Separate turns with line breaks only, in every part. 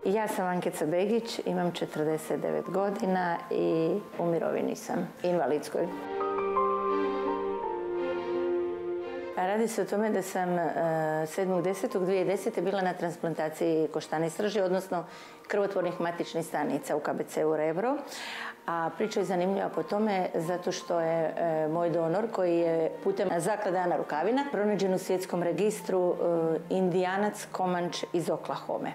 Ja sam Ankica Begić, imam 49 godina i u mirovini sam, invalidskoj. Radi se o tome da sam 7.10.2010. bila na transplantaciji koštane srži, odnosno krvotvornih matičnih stanica u KBC-u Rebro. A priča je zanimljiva po tome zato što je moj donor, koji je putem zaklade Ana Rukavina pronađen u svjetskom registru, Indijanac Komanč iz Oklahome.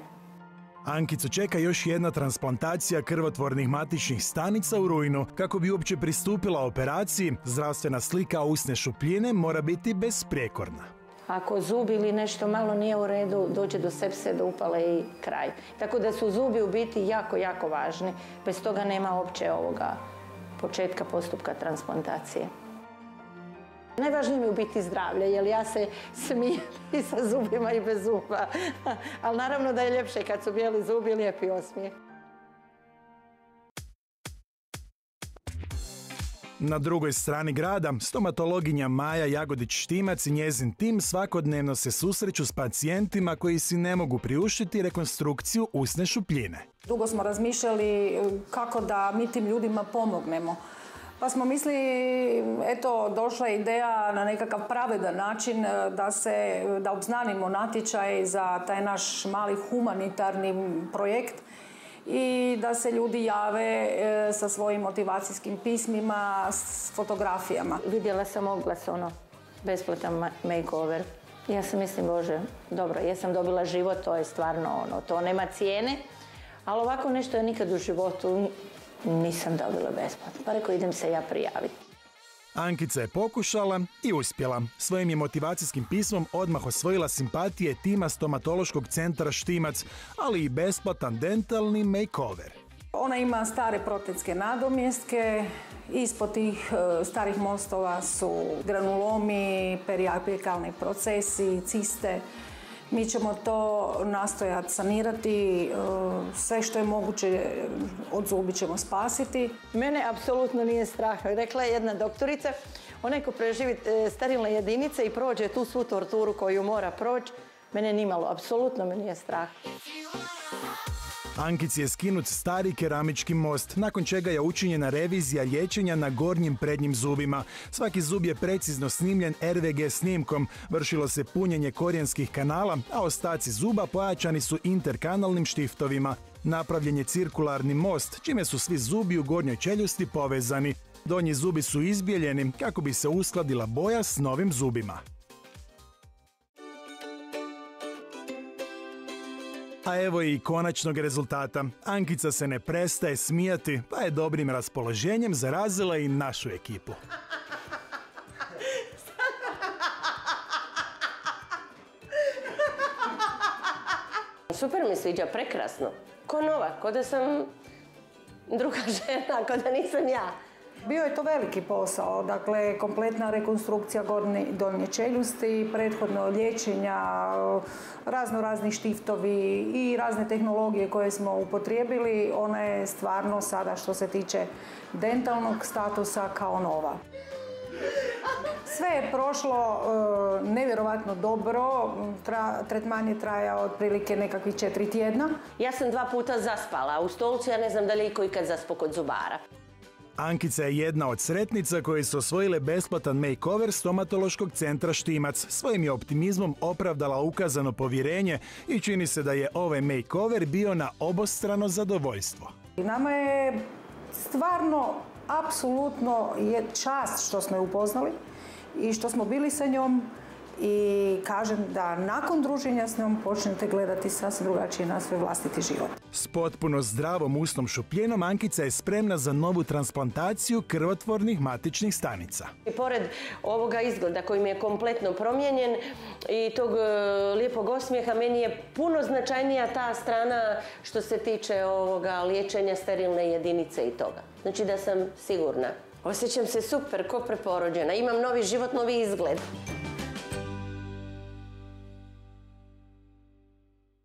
Ankicu čeka još jedna transplantacija krvotvornih matičnih stanica u rujnu. Kako bi uopće pristupila operaciji, zdravstvena slika usne šupljine mora biti besprijekorna.
Ako zub ili nešto malo nije u redu, dođe do sepse, do upale i kraj. Tako da su zubi u biti jako, jako važni. Bez toga nema uopće ovoga početka postupka transplantacije. Najvažnije mi je u biti zdravlje, jer ja se smijem i sa zubima i bez zuba. Ali naravno da je ljepše kad su bijeli zubi, lijepi osmijeh.
Na drugoj strani grada, stomatologinja Maja Jagodić-Štimac i njezin tim svakodnevno se susreću s pacijentima koji si ne mogu priuštiti rekonstrukciju usne šupljine.
Dugo smo razmišljali kako da mi tim ljudima pomognemo. Pa smo mislili, eto, došla je ideja na nekakav pravedan način da obznanimo natječaj za taj naš mali humanitarni projekt i da se ljudi jave sa svojim motivacijskim pismima, s fotografijama.
Vidjela sam oglas, besplatan makeover. Ja sam mislim, Bože, dobro, ja sam dobila život, to je stvarno to nema cijene, ali ovako nešto ja nikad u životu nisam dobila besplatno, pa rekao idem se ja prijaviti.
Ankica je pokušala i uspjela. Svojim je motivacijskim pismom odmah osvojila simpatije tima stomatološkog centra Štimac, ali i besplatan dentalni makeover.
Ona ima stare protetske nadomjestke, ispod tih starih mostova su granulomi, periapikalni procesi, ciste. Mi ćemo to nastojati sanirati, sve što je moguće od zubi ćemo spasiti.
Mene apsolutno nije strah. Rekla je jedna doktorica, onaj ko preživi sterilne jedinice i prođe tu svu torturu koju mora proći, mene nimalo, apsolutno me nije strah.
Ankici je skinut stari keramički most, nakon čega je učinjena revizija liječenja na gornjim prednjim zubima. Svaki zub je precizno snimljen RVG snimkom, vršilo se punjenje korijenskih kanala, a ostaci zuba pojačani su interkanalnim štiftovima. Napravljen je cirkularni most, čime su svi zubi u gornjoj čeljusti povezani. Donji zubi su izbijeljeni kako bi se uskladila boja s novim zubima. A evo i konačnog rezultata. Ankica se ne prestaje smijati, pa je dobrim raspoloženjem zarazila i našu ekipu.
Super mi sviđa, prekrasno. Ko nova, ko da sam druga žena, ko da nisam ja.
Bio je to veliki posao, dakle kompletna rekonstrukcija donje čeljusti, prethodno liječenja, raznih štiftovi i razne tehnologije koje smo upotrijebili. Ona je stvarno sada što se tiče dentalnog statusa kao nova. Sve je prošlo nevjerovatno dobro, tretman je trajao otprilike nekakvih 4 tjedna.
Ja sam 2 puta zaspala u stolcu, ja ne znam da li je iko ikad zaspao kod zubara.
Ankica je jedna od sretnica koje su osvojile besplatan makeover stomatološkog centra Štimac. Svojim je optimizmom opravdala ukazano povjerenje i čini se da je ovaj makeover bio na obostrano zadovoljstvo.
Nama je stvarno, apsolutno je čast što smo je upoznali i što smo bili sa njom i kažem da nakon druženja s njom počnete gledati sasvim drugačije na svoj vlastiti život.
S potpuno zdravom usnom šupljenom Ankica je spremna za novu transplantaciju krvotvornih matičnih stanica.
I pored ovoga izgleda koji mi je kompletno promijenjen i tog lijepog osmijeha, meni je puno značajnija ta strana što se tiče ovoga liječenja sterilne jedinice i toga. Znači da sam sigurna. Osjećam se super, ko preporođena. Imam novi život, novi izgled.